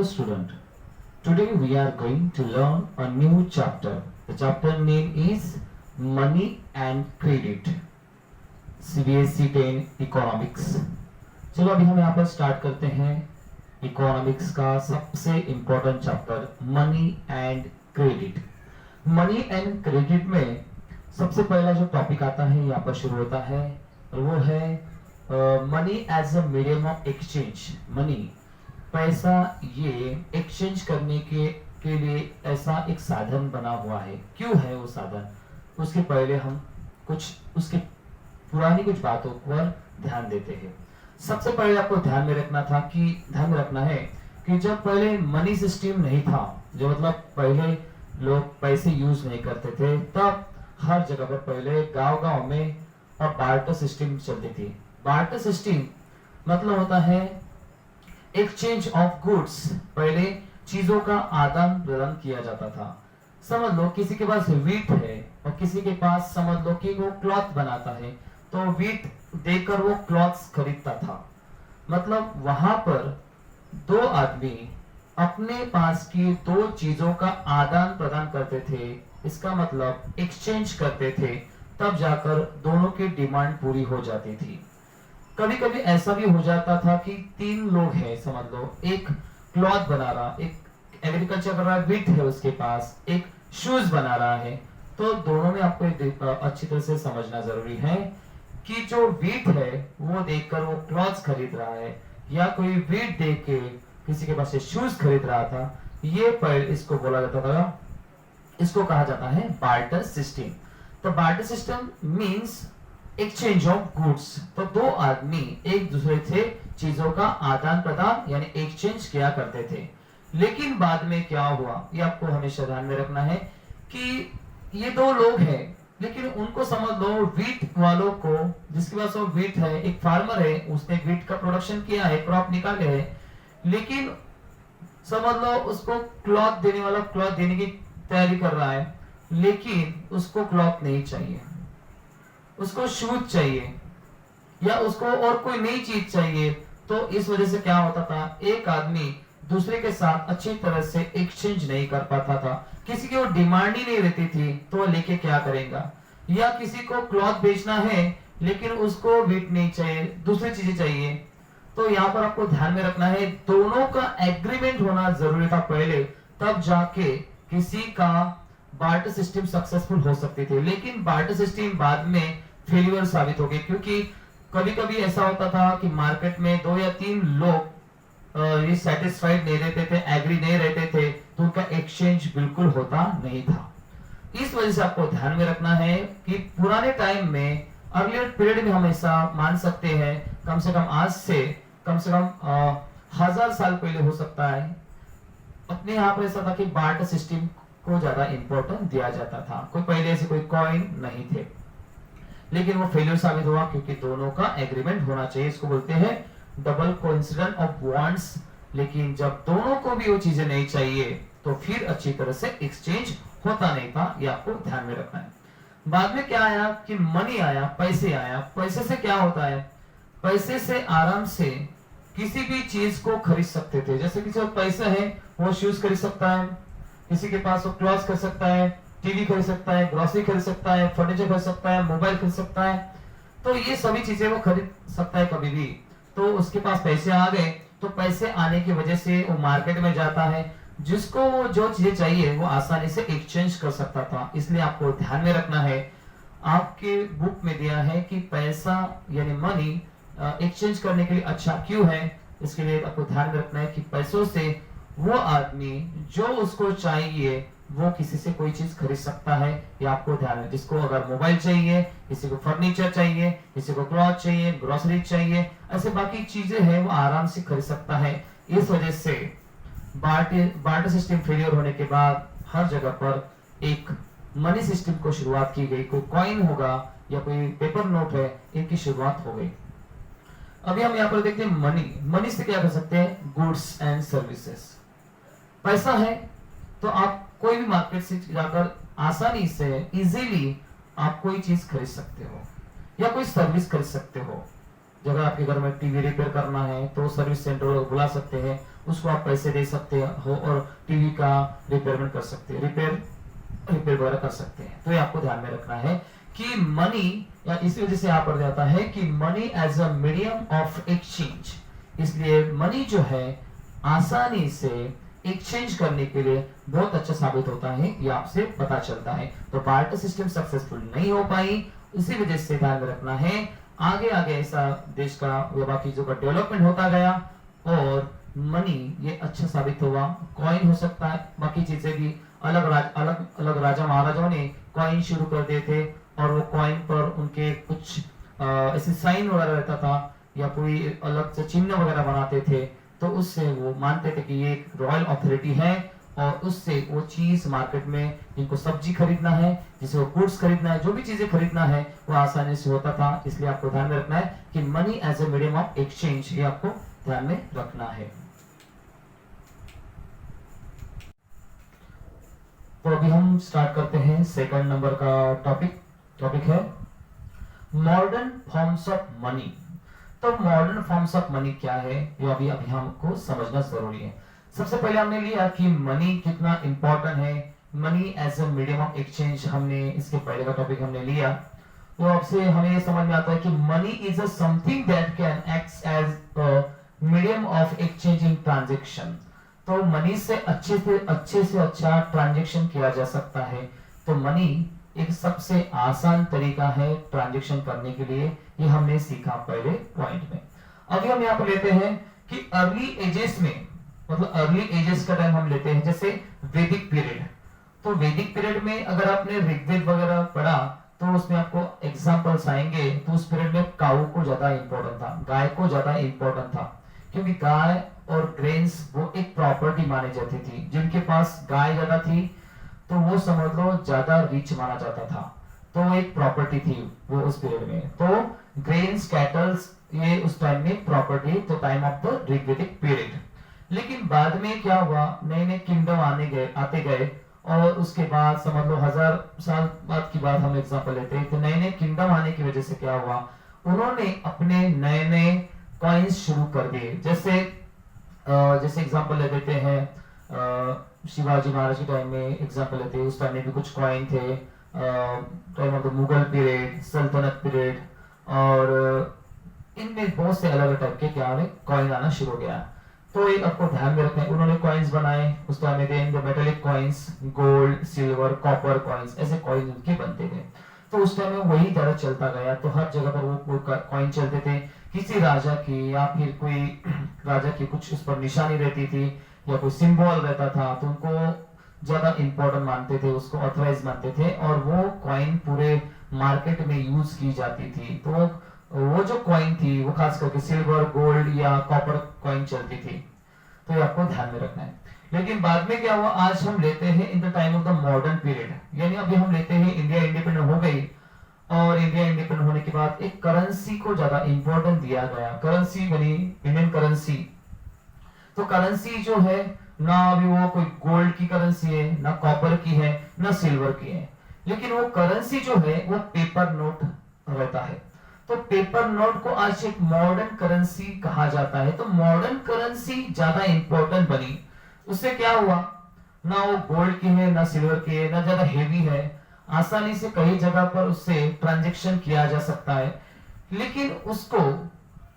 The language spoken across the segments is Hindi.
Hello student, today we are going to learn a new chapter. The chapter name is Money and Credit. CBSE 10 Economics. चलो अभी हम यहाँ पर स्टार्ट करते हैं इकोनॉमिक्स का सबसे important chapter money and credit. Money and credit में सबसे पहला जो टॉपिक आता है यहाँ पर शुरू होता है और वो है money as a medium of exchange. Money पैसा ये एक्सचेंज करने के लिए ऐसा एक साधन बना हुआ है। क्यों है वो साधन, उसके पहले हम कुछ उसके पुरानी कुछ बातों पर ध्यान देते हैं। सबसे पहले आपको ध्यान में रखना है कि जब पहले मनी सिस्टम नहीं था, जो मतलब पहले लोग पैसे यूज नहीं करते थे, तब हर जगह पर पहले गांव में और बार्टर सिस्टम चलती थी। बार्टर सिस्टम मतलब होता है एक्सचेंज ऑफ गुड्स। पहले चीजों का आदान प्रदान किया जाता था। समझ लो किसी के पास वीट है और किसी के पास समझ लो कि वो क्लॉथ बनाता है, तो वीट देकर वो क्लॉथ्स खरीदता था। मतलब वहां पर दो आदमी अपने पास की दो चीजों का आदान प्रदान करते थे, इसका मतलब एक्सचेंज करते थे, तब जाकर दोनों की डिमांड पूरी हो जाती थी। कभी कभी ऐसा भी हो जाता था कि तीन लोग हैं, समझ लो एक क्लॉथ बना रहा, एक एग्रीकल्चर कर रहा है, वीट है उसके पास, एक शूज बना रहा है, तो दोनों में आपको अच्छी तरह से समझना जरूरी है कि जो वीट है वो देखकर वो क्लॉथ्स खरीद रहा है या कोई वीट देख के किसी के पास से शूज खरीद रहा था, ये पर इसको बोला जाता था, इसको कहा जाता है बार्टर सिस्टम। तो barter system means exchange of goods. तो दो आदमी एक दूसरे से चीजों का आदान प्रदान यानी एक्सचेंज किया करते थे। लेकिन बाद में क्या हुआ, ये आपको हमेशा ध्यान में रखना है कि ये दो लोग हैं, लेकिन उनको समझ लो वीट वालों को, जिसके पास वो वीट है, एक फार्मर है, उसने वीट का प्रोडक्शन किया है, क्रॉप निकाले है, लेकिन समझ लो उसको क्लॉथ देने वाला क्लॉथ देने की तैयारी कर रहा है, लेकिन उसको क्लॉथ नहीं चाहिए, उसको शूज चाहिए या उसको और कोई नई चीज चाहिए। तो इस वजह से क्या होता था, एक आदमी दूसरे के साथ अच्छी तरह से एक्सचेंज नहीं कर पाता था, किसी की वो डिमांड ही नहीं रहती थी, तो वो लेके क्या करेगा। या किसी को क्लॉथ बेचना है लेकिन उसको वीट नहीं चाहिए, दूसरी चीजें चाहिए। तो यहाँ पर आपको ध्यान में रखना है दोनों का एग्रीमेंट होना जरूरी था पहले, तब जाके किसी का बार्टर सिस्टम सक्सेसफुल हो सकती थी। लेकिन बार्टर सिस्टम बाद में फेलियर साबित हो गई, क्योंकि कभी कभी ऐसा होता था कि मार्केट में दो या तीन लोग ये सेटिस्फाइड नहीं रहते थे, एग्री नहीं रहते थे, तो उनका एक्सचेंज बिल्कुल होता नहीं था। इस वजह से आपको ध्यान में रखना है कि पुराने टाइम में, अर्लियर पीरियड में हम ऐसा मान सकते हैं, कम से कम आज से कम 1000 साल पहले हो सकता है, अपने यहाँ पर ऐसा था कि बार्टर सिस्टम को ज्यादा इंपॉर्टेंस दिया जाता था। कोई पहले ऐसे कोई कॉइन नहीं थे, लेकिन वो फेलियर साबित हुआ क्योंकि दोनों का एग्रीमेंट होना चाहिए। इसको बोलते हैं डबल कोइंसिडेंस ऑफ वांट्स। लेकिन जब दोनों को भी वो चीजें नहीं चाहिए तो फिर अच्छी तरह से एक्सचेंज होता नहीं था, ये आपको ध्यान में रखना है। बाद में क्या आया कि मनी आया, पैसे आया। पैसे से क्या होता है, पैसे से आराम से किसी भी चीज को खरीद सकते थे। जैसे किसी को पैसा है वो शूज खरीद सकता है, किसी के पास वो क्लॉथ खरीद सकता है, टीवी खरीद सकता है, ग्रोसरी खरीद सकता है, फर्नीचर खरीद सकता है, मोबाइल खरीद सकता है। तो ये सभी चीजें वो खरीद सकता है कभी भी। तो उसके पास पैसे आ गए, तो पैसे आने की वजह से वो मार्केट में जाता है, जिसको वो जो चीजें चाहिए वो आसानी से एक्सचेंज कर सकता था। इसलिए आपको ध्यान में रखना है, आपके बुक में दिया है कि पैसा यानी मनी एक्सचेंज करने के लिए अच्छा क्यों है। इसके लिए आपको ध्यान में रखना है कि पैसों से वो आदमी जो उसको चाहिए वो किसी से कोई चीज खरीद सकता है। ये आपको ध्यान है, जिसको अगर मोबाइल चाहिए, किसी को फर्नीचर चाहिए, किसी को क्लॉथ चाहिए, ग्रोसरी चाहिए, ऐसे बाकी चीजें हैं वो आराम से खरीद सकता है। इस वजह से बार्टर सिस्टम फेलियर होने के बाद हर जगह पर एक मनी सिस्टम को शुरुआत की गई। कोई कॉइन होगा या कोई पेपर नोट है, इनकी शुरुआत हो गई। अभी हम यहाँ पर देखते हैं मनी। मनी से क्या कर सकते हैं, गुड्स एंड सर्विसेज। पैसा है तो आप कोई भी मार्केट से जाकर आसानी से इजीली आप कोई चीज खरीद सकते हो या कोई सर्विस खरीद सकते हो। अगर आपके घर में टीवी रिपेयर करना है तो सर्विस सेंटर को बुला सकते हैं, उसको आप पैसे दे सकते हो और टीवी का रिपेयरमेंट कर सकते हैं, रिपेयर वगैरह कर सकते हैं। तो ये आपको ध्यान में रखना है कि मनी, या इस वजह से यहाँ पर जाता है कि money as a medium of exchange, इसलिए मनी जो है आसानी से एक्सचेंज करने के लिए बहुत अच्छा साबित होता है, ये आपसे पता चलता है। तो बार्टर सिस्टम सक्सेसफुल नहीं हो पाई, इसी वजह से ध्यान में रखना है। आगे आगे ऐसा देश का या बाकी चीजों का डेवलपमेंट होता गया और मनी ये अच्छा साबित हुआ। कॉइन हो सकता है, बाकी चीजें भी, अलग राजा महाराजाओं ने कॉइन शुरू कर दिए थे और वो कॉइन पर उनके कुछ ऐसे साइन वगैरह रहता था या कोई अलग से चिन्ह वगैरह बनाते थे, तो उससे वो मानते थे कि ये एक रॉयल अथॉरिटी है और उससे वो चीज मार्केट में जिनको सब्जी खरीदना है, जिसे वो गुड्स खरीदना है, जो भी चीजें खरीदना है वो आसानी से होता था। इसलिए आपको ध्यान में रखना है कि money as a medium of exchange, ये आपको ध्यान में रखना है। तो अभी हम स्टार्ट करते हैं सेकंड नंबर का टॉपिक है मॉडर्न फॉर्म्स ऑफ मनी। तो मॉडर्न फॉर्म्स ऑफ मनी क्या है, ये अभी हमको समझना जरूरी है। सबसे पहले हमने लिया कि मनी कितना इंपॉर्टेंट है, money as a medium of exchange, हमने इसके पहले का टॉपिक हमने लिया। तो आपसे हमें ये समझ में आता है कि money is a something that can act as a medium of exchanging transaction. तो मनी से अच्छे से अच्छा ट्रांजैक्शन किया जा सकता है। तो मनी एक सबसे आसान तरीका है ट्रांजैक्शन करने के लिए, ये हमने सीखा पहले पॉइंट में। अभी हम यहाँ पर लेते हैं कि अर्ली एजेस में, मतलब अर्ली एजेस का टाइम हम लेते हैं, जैसे वैदिक पीरियड। तो वैदिक पीरियड में अगर आपने ऋग्वेद वगैरह पढ़ा तो उसमें आपको एग्जांपल्स आएंगे। तो उस पीरियड में काऊ को ज्यादा इंपॉर्टेंट था, गाय को ज्यादा इंपॉर्टेंट था, क्योंकि गाय और ग्रेन्स वो एक प्रॉपर्टी मानी जाती थी। जिनके पास गाय ज्यादा थी तो वो समझ लो ज्यादा रिच माना जाता था, तो वो एक प्रॉपर्टी थी वो उस पीरियड में। तो ग्रेन्स, कैटल्स, ये उस टाइम में प्रॉपर्टी, तो time of the Rigvedic period. लेकिन बाद में क्या हुआ, नए नए किंगडम आते गए और उसके बाद समझ लो 1000 साल बाद की बात हम एग्जांपल लेते हैं। तो नए नए किंगडम आने की वजह से क्या हुआ, उन्होंने अपने नए नए कॉइन्स शुरू कर दिए। जैसे एग्जांपल ले लेते हैं शिवाजी महाराज के टाइम में, एग्जांपल लेते हैं, उस टाइम में भी कुछ कॉइन थे। Time of the Mughal period, सल्तनत पीरियड, और इनमें बहुत से अलग अलग टाइप के क्या कॉइन आना शुरू हो गया। तो एक आपको ध्यान में रखना है, उन्होंने कॉइन्स बनाए उस टाइम में, then the metallic coins, gold, silver, copper coins, ऐसे कॉइन उनके बनते गए। तो उस टाइम में वही तरह चलता गया। तो हर जगह पर वो कॉइन चलते थे, किसी राजा की या फिर कोई राजा की कुछ उस पर निशानी रहती थी या कोई सिंबल रहता था, तो उनको ज्यादा इंपॉर्टेंट मानते थे, उसको ऑथराइज मानते थे और वो कॉइन पूरे मार्केट में यूज की जाती थी। तो वो जो कॉइन थी वो खास करके सिल्वर, गोल्ड या कॉपर कॉइन चलती थी। तो ये आपको ध्यान में रखना है। लेकिन बाद में क्या हुआ, आज हम लेते हैं in the time of the modern period, यानी अभी हम लेते हैं इंडिया इंडिपेंडेंट हो गई और इंडिया इंडिपेंडेंट होने के बाद एक करेंसी को ज्यादा इंपॉर्टेंट दिया गया। करेंसी बनी इंडियन करेंसी। तो करेंसी जो है ना अभी वो कोई गोल्ड की करेंसी है, ना कॉपर की है, ना सिल्वर की है, लेकिन वो करेंसी जो है वो पेपर नोट रहता है। तो पेपर नोट को आज एक मॉडर्न करेंसी कहा जाता है। तो मॉडर्न करेंसी ज्यादा इंपॉर्टेंट बनी। उससे क्या हुआ, ना वो गोल्ड की है, ना सिल्वर की है, ना ज्यादा हेवी है, आसानी से कई जगह पर उससे ट्रांजैक्शन किया जा सकता है। लेकिन उसको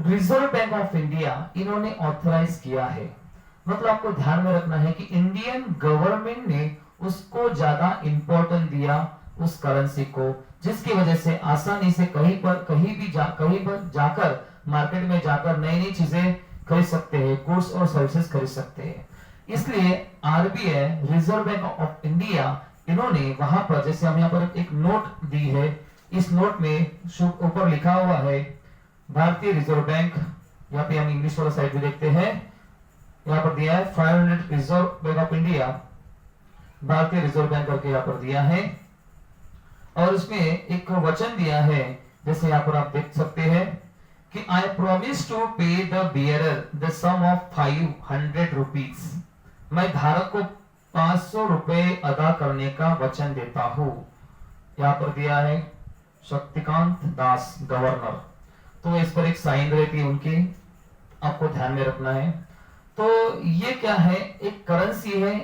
रिजर्व बैंक ऑफ इंडिया इन्होंने ऑथराइज किया है। मतलब आपको ध्यान में रखना है कि इंडियन गवर्नमेंट ने उसको ज्यादा इंपॉर्टेंट दिया उस करेंसी को, जिसकी वजह से आसानी से कहीं पर जाकर मार्केट में जाकर नई नई चीजें खरीद सकते हैं, गुड्स और सर्विसेज खरीद सकते हैं। इसलिए RBI, reserve bank of India, इन्होंने वहां पर, जैसे हम यहाँ पर एक नोट दी है, इस नोट में ऊपर लिखा हुआ है भारतीय रिजर्व बैंक। यहाँ पे हम इंग्लिश वाला साइड भी देखते हैं, यहाँ पर दिया है 500 रिजर्व बैंक ऑफ इंडिया, भारतीय रिजर्व बैंक करके यहाँ पर दिया है। और उसमें एक वचन दिया है, जैसे यहाँ पर आप देख सकते हैं कि I promise to pay the bearer the sum of 500 rupees. मैं धारक को 500 रुपए अदा करने का वचन देता हूं। यहाँ पर दिया है शक्तिकांत दास, गवर्नर। तो इस पर एक साइन रहती है उनकी, आपको ध्यान में रखना है। तो ये क्या है, एक करेंसी है,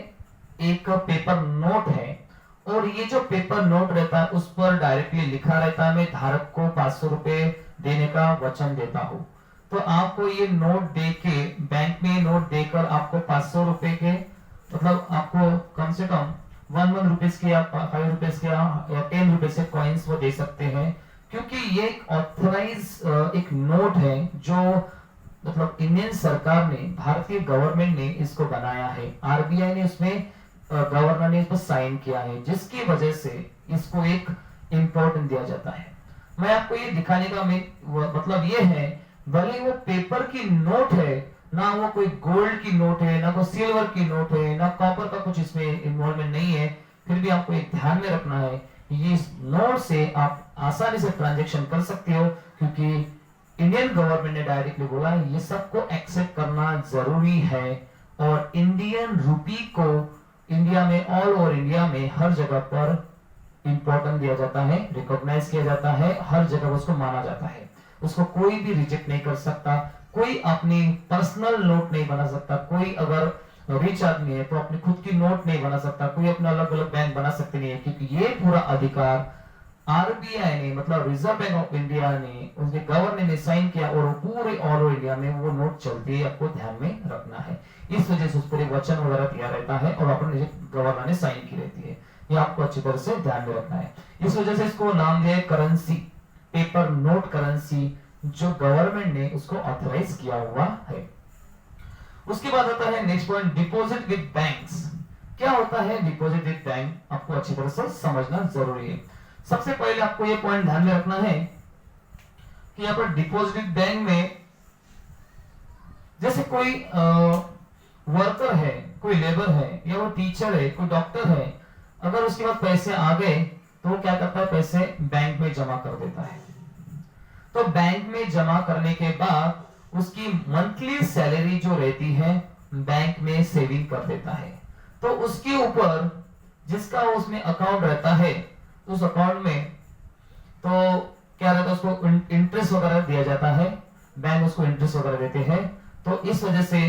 एक पेपर नोट है, और ये जो पेपर नोट रहता है उस पर डायरेक्टली लिखा रहता है मैं धारक को 500 रुपए देने का वचन देता हूं। तो आपको ये नोट देके, बैंक में नोट देकर आपको 500 रुपए के, मतलब आपको कम से कम 1 रुपीज के या 5 रुपीज के या 10 रुपीज के कॉइन्स वो दे सकते हैं, क्योंकि ये एक ऑथराइज एक नोट है जो मतलब इंडियन सरकार ने, भारतीय गवर्नमेंट ने इसको बनाया है, आरबीआई ने उसमें, गवर्नर ने इस पर साइन किया है, जिसकी वजह से इसको एक इम्पोर्टेंस दिया जाता है। मैं आपको ये दिखाने का मतलब ये है, भले वो पेपर की नोट है, ना वो कोई गोल्ड की नोट है, ना कोई सिल्वर की नोट है, ना कॉपर का कुछ इसमें इन्वॉल्वमेंट नहीं है, फिर भी आपको एक ध्यान में रखना है, ये नोट से आप आसानी से ट्रांजैक्शन कर सकते हो, क्योंकि इंडियन गवर्नमेंट ने डायरेक्टली बोला है ये सबको एक्सेप्ट करना जरूरी है, और इंडियन रूपी को इंडिया में, ऑल ओवर इंडिया में हर जगह पर इंपॉर्टेंट दिया जाता है, रिकॉग्नाइज किया जाता है, हर जगह उसको माना जाता है, उसको कोई भी रिजेक्ट नहीं कर सकता, कोई अपनी पर्सनल नोट नहीं बना सकता, कोई अगर रिच आदमी है तो अपनी खुद की नोट नहीं बना सकता, कोई अपना अलग अलग बैंक बना सकते नहीं है, क्योंकि ये पूरा अधिकार आरबीआई ने, मतलब रिजर्व बैंक ऑफ इंडिया ने, उसके गवर्नर ने साइन किया, और पूरे ऑल ओवर इंडिया में वो नोट चलती है, आपको ध्यान में रखना है। इस वजह से उस पर वचन वगैरह दिया रहता है और अपने गवर्नर ने साइन की रहती है, ये आपको अच्छी तरह से ध्यान में रखना है। इस वजह से इसको नाम दिया करेंसी, पेपर नोट करेंसी, जो गवर्नमेंट ने उसको ऑथराइज किया हुआ है। उसके बाद आता है next point, deposit with banks. क्या होता है डिपॉजिट विद बैंक, आपको अच्छी तरह से समझना जरूरी है। सबसे पहले आपको ये पॉइंट ध्यान में रखना है कि यहाँ पर डिपॉजिट बैंक में, जैसे कोई वर्कर है, कोई लेबर है, या वो टीचर है, कोई डॉक्टर है, अगर उसके पास पैसे आ गए तो वो क्या करता है, पैसे बैंक में जमा कर देता है। तो बैंक में जमा करने के बाद उसकी मंथली सैलरी जो रहती है बैंक में सेविंग कर देता है। तो उसके ऊपर जिसका उसमें अकाउंट रहता है, उस अकाउंट में तो क्या रहता है, उसको इंटरेस्ट वगैरह दिया जाता है, बैंक उसको इंटरेस्ट वगैरह देते हैं। तो इस वजह से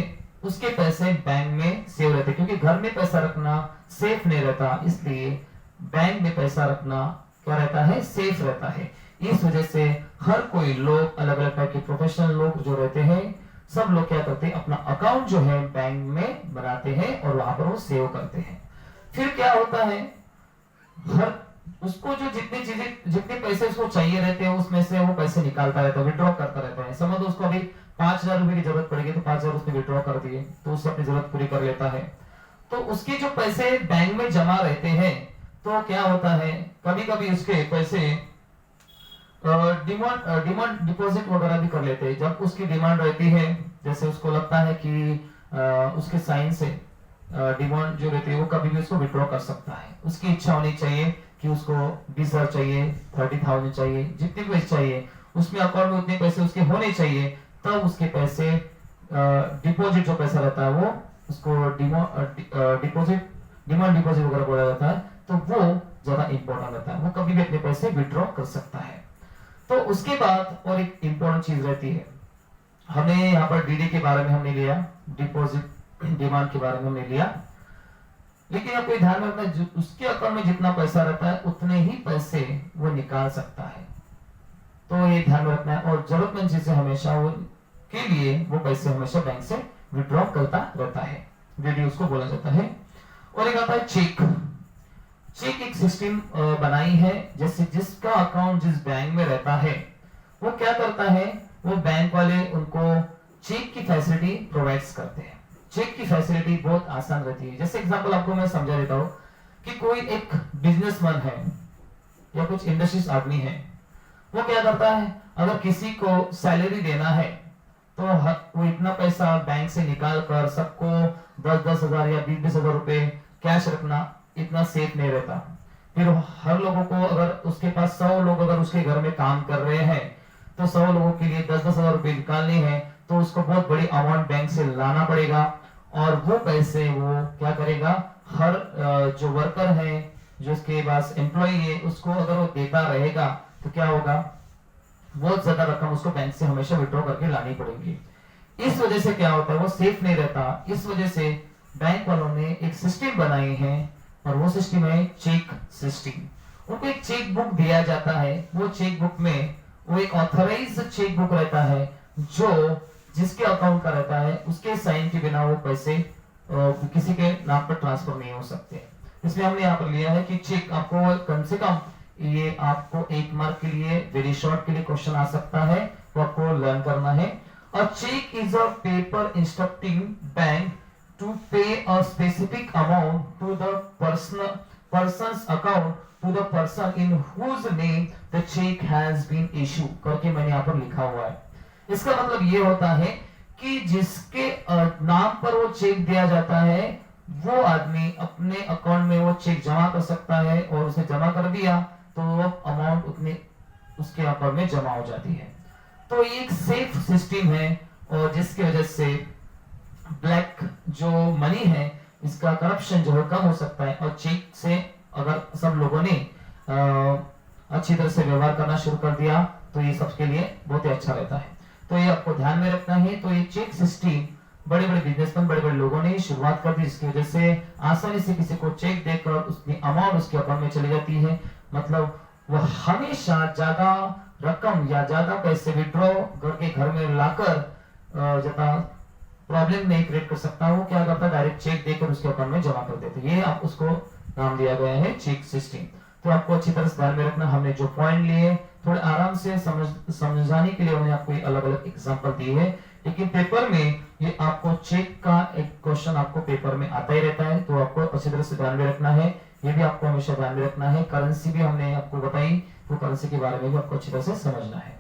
उसके पैसे बैंक में सेव रहते हैं, क्योंकि घर में पैसा रखना सेफ नहीं रहता, इसलिए बैंक में पैसा रखना क्या रहता है, सेफ रहता है। इस वजह से हर कोई लोग, अलग अलग टाइप के प्रोफेशनल लोग जो रहते हैं, सब लोग क्या करते हैं, अपना अकाउंट जो है बैंक में बनाते हैं और वहां पर वो सेव करते हैं। फिर क्या होता है, हर उसको जो जितने पैसे उसको चाहिए रहते हैं उसमें से वो पैसे निकालता रहता है, विड्रॉ करता रहता है। समझ लो उसको अभी 5,000 रुपए की जरूरत पड़ेगी तो 5,000 उसने विड्रॉ कर दिए, तो उससे अपनी जरूरत पूरी कर लेता है। तो उसके जो पैसे बैंक में जमा रहते हैं, तो क्या होता है, कभी कभी उसके पैसे डिमांड डिपॉजिट वगैरह भी कर लेते हैं। जब उसकी डिमांड रहती है, जैसे उसको लगता है कि उसके साइन से डिमांड जो रहती है वो कभी भी उसको विड्रॉ कर सकता है। उसकी इच्छा होनी चाहिए कि उसको 20,000 चाहिए, 30,000 चाहिए, जितने पैसे चाहिए उसमें अकाउंट में उतने पैसे उसके होने चाहिए, तब उसके पैसे डिपॉजिट जो पैसा रहता है वो उसको डिमांड डिपॉजिट वगैरह बोला जाता है, तो वो ज्यादा इंपॉर्टेंट रहता है, वो कभी भी अपने पैसे विड्रॉ कर सकता है। तो उसके बाद और एक इंपॉर्टेंट चीज रहती है, हमने यहाँ पर डीडी के बारे में हमने लिया, डिपॉजिट डिमांड के बारे में हमने लिया, लेकिन आपको ध्यान में रखना है उसके अकाउंट में जितना पैसा रहता है उतने ही पैसे वो निकाल सकता है। तो ये ध्यान में रखना है, और जरूरतमंद चीजें हमेशा वो के लिए वो पैसे हमेशा बैंक से विड्रॉ करता रहता है, डीडी उसको बोला जाता है। और एक आता है चेक। चेक एक सिस्टम बनाई है, जैसे जिसका अकाउंट जिस बैंक में रहता है वो क्या करता है, वो बैंक वाले उनको चेक की फैसिलिटी प्रोवाइड्स करते हैं। चेक की फैसिलिटी बहुत आसान रहती है। जैसे एग्जांपल आपको मैं समझा देता हूँ कि कोई एक बिजनेसमैन है या कुछ इंडस्ट्रीज आदमी है, वो क्या करता है, अगर किसी को सैलरी देना है तो वो इतना पैसा बैंक से निकाल कर सबको 10-10 हजार या 20-20 हजार रुपए कैश रखना इतना सेफ नहीं रहता। फिर हर लोगों को, अगर उसके पास 100 लोग अगर उसके घर में काम कर रहे हैं तो 100 लोगों के लिए 10-10 हजार रुपए निकालने हैं, तो उसको बहुत बड़ी अमाउंट बैंक से लाना पड़ेगा, और वो पैसे वो क्या करेगा, हर जो वर्कर है, जो उसके पास एम्प्लॉय है, उसको अगर वो देता रहेगा तो क्या होगा, बहुत ज्यादा रकम उसको बैंक से हमेशा विड्रॉ करके लानी पड़ेगी। इस वजह से क्या होता है, वो सेफ नहीं रहता। इस वजह से बैंक वालों ने एक सिस्टम बनाई है और वो सिस्टम है चेक सिस्टम। उनको एक चेक बुक दिया जाता है, वो चेक बुक में वो एक ऑथराइज चेक बुक रहता है जो जिसके अकाउंट का रहता है, उसके साइन के बिना वो पैसे किसी के नाम पर ट्रांसफर नहीं हो सकते। इसलिए हमने यहाँ पर लिया है कि चेक आपको कम से कम, ये आपको 1 मार्क के लिए वेरी शॉर्ट के लिए क्वेश्चन आ सकता है, वो आपको लर्न करना है। A check is a paper instructing bank to pay a specific amount to the person's account to the person in whose name the check has been issued करके मैंने यहाँ पर लिखा हुआ है। इसका मतलब ये होता है कि जिसके नाम पर वो चेक दिया जाता है, वो आदमी अपने अकाउंट में वो चेक जमा कर सकता है और उसे जमा कर दिया तो वो अमाउंट उतने उसके अकाउंट में जमा हो जाती है। तो ये एक सेफ सिस्टम है और जिसकी वजह से ब्लैक जो मनी है इसका करप्शन जो है कम हो सकता है। और चेक से अगर सब लोगों ने अच्छी तरह से व्यवहार करना शुरू कर दिया तो ये सबके लिए बहुत ही अच्छा रहता है। तो ये आपको ध्यान में रखना है। तो ये चेक सिस्टम बड़े बड़े बिजनेसमैन, बड़े बड़े लोगों ने शुरुआत कर दी, जिसकी वजह से आसानी से किसी को चेक देकर उसकी अमाउंट उसके अकाउंट में चली जाती है। मतलब वह हमेशा ज्यादा रकम या ज्यादा पैसे विड्रॉ करके घर में लाकर ज्यादा प्रॉब्लम नहीं क्रिएट कर सकता। वो क्या करता है, डायरेक्ट चेक देकर उसके अकाउंट में जमा कर देते। ये आप उसको नाम दिया गया है चेक सिस्टम। तो आपको अच्छी तरह से ध्यान में रखना। हमने जो पॉइंट लिए थोड़े आराम से समझाने के लिए उन्हें आपको अलग अलग एग्जांपल दिए हैं, लेकिन पेपर में ये आपको चेक का एक क्वेश्चन आपको पेपर में आता ही रहता है, तो आपको अच्छी तरह से ध्यान में रखना है। ये भी आपको हमेशा ध्यान में रखना है। करेंसी भी हमने आपको बताई, तो करेंसी के बारे में भी आपको अच्छी तरह से समझना है।